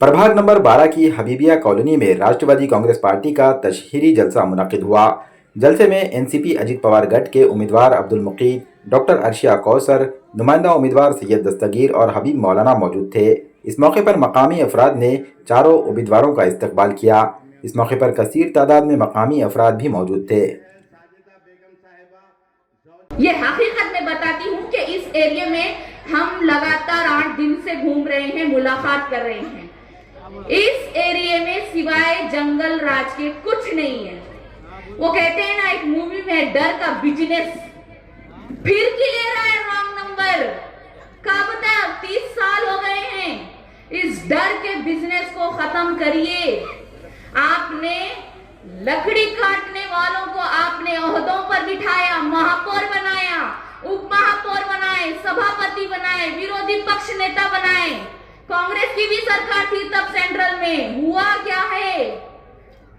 प्रभाग नंबर 12 की हबीबिया कॉलोनी में राष्ट्रवादी कांग्रेस पार्टी का तशहीरी जलसा मुनक्किद हुआ। जलसे में एनसीपी अजीत पवार गढ़ के उम्मीदवार अब्दुल मुकीद, डॉक्टर अर्शिया कौसर, नुमाइंदा उम्मीदवार सैयद दस्तगीर और हबीब मौलाना मौजूद थे। इस मौके पर मकामी अफराद ने चारों उम्मीदवारों का इस्तकबाल किया। इस मौके पर कसीर तादाद में मकामी अफराद भी मौजूद थे। ये हकीकत में बताती हूँ कि इस एरिया में हम लगातार 8 दिन से घूम रहे हैं, मुलाकात कर रहे हैं। इस एरिया में सिवाय जंगल राज के कुछ नहीं है। वो कहते हैं ना एक मूवी में, डर का बिजनेस फिर की ले रहा है रॉन्ग नंबर। कब तक? 30 साल हो गए हैं। इस डर के बिजनेस को खत्म करिए। आपने लकड़ी काटने वालों को आपने ओहदों पर बिठाया, महापौर बनाया, उप महापौर बनाए, सभापति बनाए, विरोधी पक्ष नेता बनाए। कांग्रेस की भी सरकार थी तब सेंट्रल में। हुआ क्या है?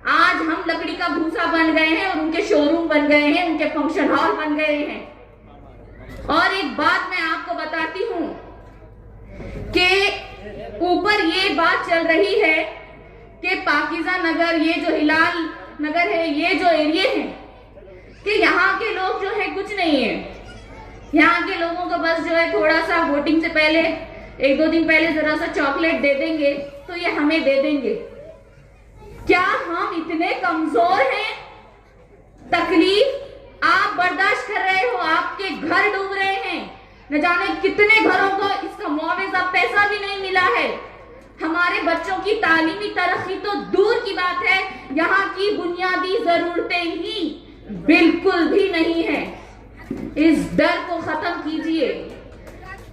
आज हम लकड़ी का भूसा बन गए हैं और उनके शोरूम बन गए हैं, उनके फंक्शन हॉल बन गए हैं। और एक बात मैं आपको बताती हूं कि ऊपर ये बात चल रही है कि पाकिजा नगर, ये जो हिलाल नगर है, ये जो एरिया है, कि यहाँ के लोग जो है कुछ नहीं है। यहाँ के लोगों को बस जो है थोड़ा सा वोटिंग से पहले, 1-2 दिन पहले जरा सा चॉकलेट दे देंगे तो ये हमें दे देंगे। क्या हम इतने कमजोर हैं? तकलीफ आप बर्दाश्त कर रहे हो, आपके घर डूब रहे हैं। न जाने कितने घरों को इसका मुआवजा पैसा भी नहीं मिला है। हमारे बच्चों की तालीमी तरक्की तो दूर की बात है, यहाँ की बुनियादी जरूरतें ही बिल्कुल भी नहीं है। इस डर को खत्म कीजिए।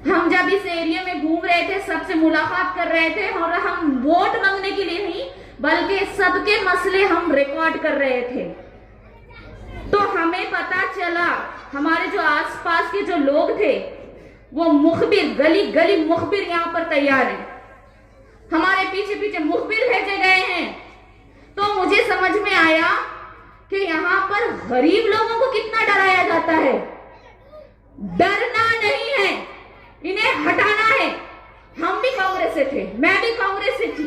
हम जब इस एरिया में घूम रहे थे, सबसे मुलाकात कर रहे थे और हम वोट मांगने के लिए नहीं बल्कि सबके मसले हम रिकॉर्ड कर रहे थे, तो हमें पता चला हमारे जो आसपास के जो लोग थे वो मुखबिर, गली गली मुखबिर यहाँ पर तैयार है। हमारे पीछे पीछे मुखबिर भेजे गए हैं। तो मुझे समझ में आया कि यहाँ पर गरीब लोगों को कितना डराया जाता है। डरना नहीं है, इन्हें हटाना है। हम भी कांग्रेस से थे, मैं भी कांग्रेस से थी,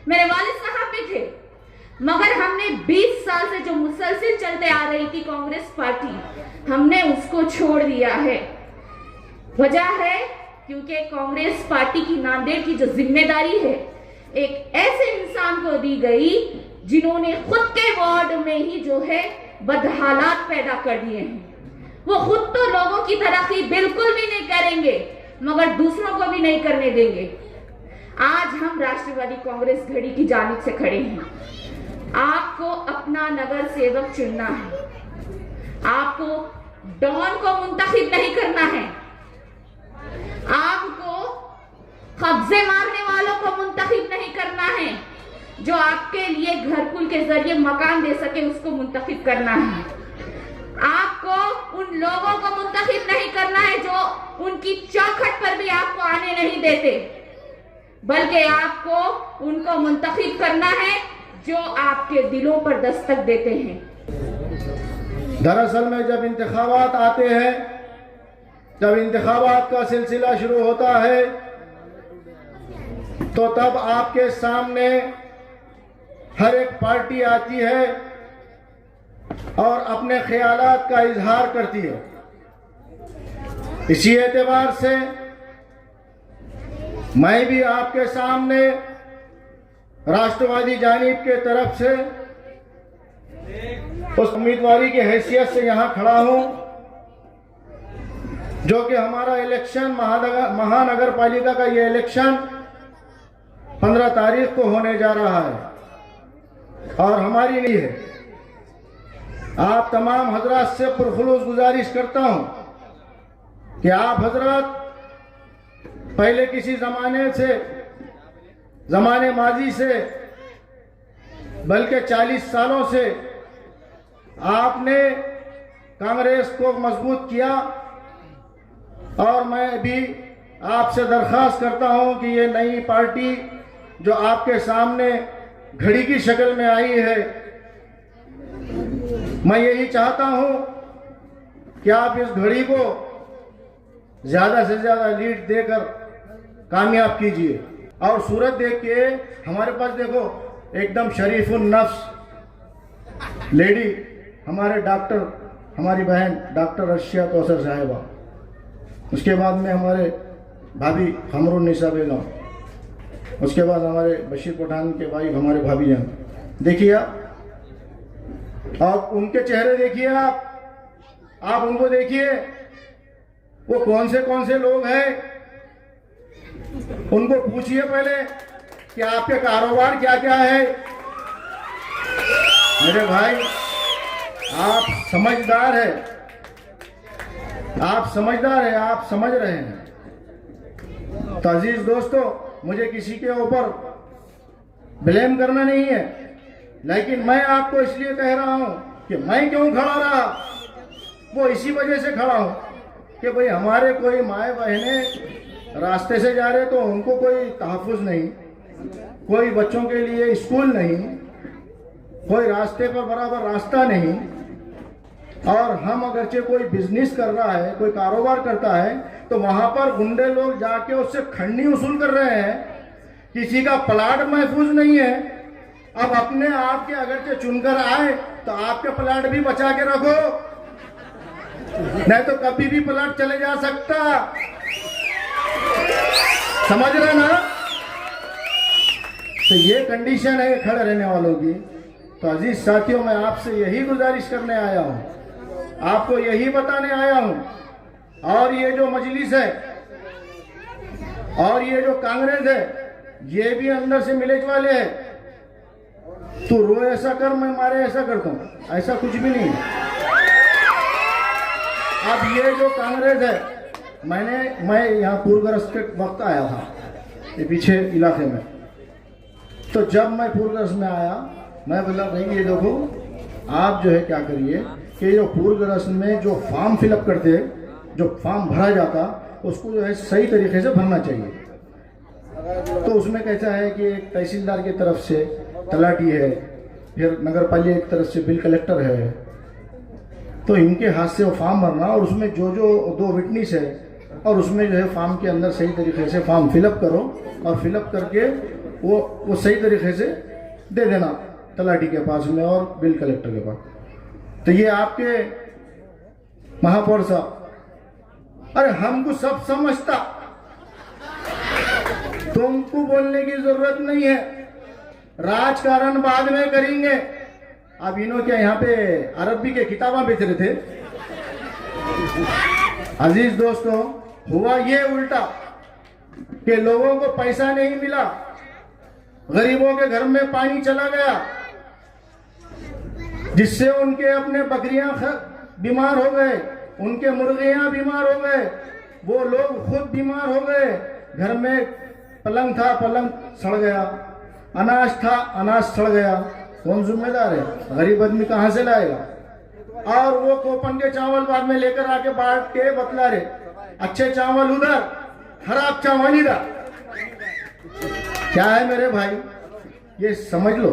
मेरे वालिद साहब भी थे, मगर हमने 20 साल से जो मुसलसल चलते आ रही थी कांग्रेस पार्टी, हमने उसको छोड़ दिया है। वजह है क्योंकि कांग्रेस पार्टी की नांदेड़ की जो जिम्मेदारी है एक ऐसे इंसान को दी गई जिन्होंने खुद के वार्ड में ही जो है बदहालात पैदा कर दिए हैं। वो खुद तो लोगों की तरक्की बिल्कुल भी नहीं करेंगे मगर दूसरों को भी नहीं करने देंगे। आज हम राष्ट्रवादी कांग्रेस घड़ी की जानिब से खड़े हैं। आपको अपना नगर सेवक चुनना है, आपको डॉन को मुंतखब नहीं करना है, आपको कब्जे मारने वालों को मुंतखब नहीं करना है, जो आपके लिए घरकुल के जरिए मकान दे सके उसको मुंतखब करना है। आपको उन लोगों को मुंतखब नहीं करना है जो उनकी चौखट पर भी आपको आने नहीं देते, बल्कि आपको उनको मुंतखब करना है जो आपके दिलों पर दस्तक देते हैं। दरअसल में जब इंतखाबात आते हैं, जब इंतखाबात का सिलसिला शुरू होता है, तो तब आपके सामने हर एक पार्टी आती है और अपने ख्यालात का इजहार करती है। इसी एतबार से मैं भी आपके सामने राष्ट्रवादी जानिब के तरफ से उस उम्मीदवारी की हैसियत से यहाँ खड़ा हूँ जो कि हमारा इलेक्शन महानगर पालिका का ये इलेक्शन 15 तारीख को होने जा रहा है और हमारी नहीं है। आप तमाम हजरात से पुरखुलूस गुजारिश करता हूं कि आप हजरत पहले किसी ज़माने माजी से बल्कि 40 सालों से आपने कांग्रेस को मजबूत किया और मैं भी आपसे दरख्वास्त करता हूं कि ये नई पार्टी जो आपके सामने घड़ी की शक्ल में आई है, मैं यही चाहता हूं कि आप इस घड़ी को ज़्यादा से ज़्यादा लीड देकर कामयाब कीजिए। और सूरत देख के हमारे पास देखो एकदम शरीफुन नफ्स लेडी, हमारे डॉक्टर, हमारी बहन डॉक्टर अर्शिया कौसर साहिबा, उसके बाद में हमारे भाभी खमरुन्निसा बेगम, उसके बाद हमारे बशीर पठान के भाई हमारे भाभी जान। देखिए आप उनके चेहरे देखिए, आप उनको देखिए, वो कौन से लोग हैं। उनको पूछिए पहले कि आपके कारोबार क्या क्या है। मेरे भाई आप समझदार है, आप समझ रहे हैं। तो अजीज दोस्तों, मुझे किसी के ऊपर ब्लेम करना नहीं है, लेकिन मैं आपको इसलिए कह रहा हूं कि मैं क्यों खड़ा रहा, वो इसी वजह से खड़ा हूं कि भाई हमारे कोई माए बहनें रास्ते से जा रहे तो उनको कोई तहफ़्फ़ुज़ नहीं, कोई बच्चों के लिए स्कूल नहीं, कोई रास्ते पर बराबर रास्ता नहीं। और हम अगरचे कोई बिजनेस कर रहा है, कोई कारोबार करता है, तो वहां पर गुंडे लोग जाके उससे खंडनी वसूल कर रहे हैं। किसी का प्लाट महफूज नहीं है। अब अपने आप के अगरचे चुनकर आए तो आपके प्लाट भी बचा के रखो, नहीं तो कभी भी प्लाट चले जा सकता। समझ रहे ना? तो ये कंडीशन है खड़े रहने वालों की। तो अजीज साथियों, मैं आपसे यही गुजारिश करने आया हूं, आपको यही बताने आया हूं। और ये जो मजलिस है और ये जो कांग्रेस है, ये भी अंदर से मिलेज वाले हैं। तू रो ऐसा कर, मैं मारे ऐसा करता हूं, ऐसा कुछ भी नहीं है। अब ये जो कांग्रेस है, मैं यहाँ पूर्वग्रस्त के वक्त आया था, ये पीछे इलाके में। तो जब मैं पूर्वग्रस्त में आया, मैं बोला भाई ये देखो, आप जो है क्या करिए कि जो पूर्वग्रस्त में जो फॉर्म फिलअप करते, जो फॉर्म भरा जाता, उसको जो है सही तरीके से भरना चाहिए। तो उसमें कैसा है कि एक तहसीलदार की तरफ से तलाटी है, फिर नगर पालिका की तरफ से बिल कलेक्टर है, तो इनके हाथ से वो फॉर्म भरना, और उसमें जो 2 विटनेस है, और उसमें जो है फॉर्म के अंदर सही तरीके से फॉर्म फिलअप करो, और फिलअप करके वो सही तरीके से दे देना तलाटी के पास में और बिल कलेक्टर के पास। तो ये आपके महापौर साहब, अरे हमको सब समझता, तुमको बोलने की जरूरत नहीं है, राजकारण बाद में करेंगे। अब इन्हों क्या यहाँ पे अरबी के किताबा बेच रहे थे। अजीज दोस्तों, हुआ ये उल्टा कि लोगों को पैसा नहीं मिला, गरीबों के घर में पानी चला गया, जिससे उनके अपने बकरियां बीमार हो गए, उनके मुर्गियां बीमार हो गए, वो लोग खुद बीमार हो गए। घर में पलंग था, पलंग सड़ गया, अनाज था, अनाज सड़ गया। कौन जिम्मेदार है? गरीब आदमी कहां से लाएगा? और वो कोपन के चावल बाद में लेकर आके बांट के बतला रहे, अच्छे चावल उधर, खराब चावल इधर। क्या है मेरे भाई, ये समझ लो।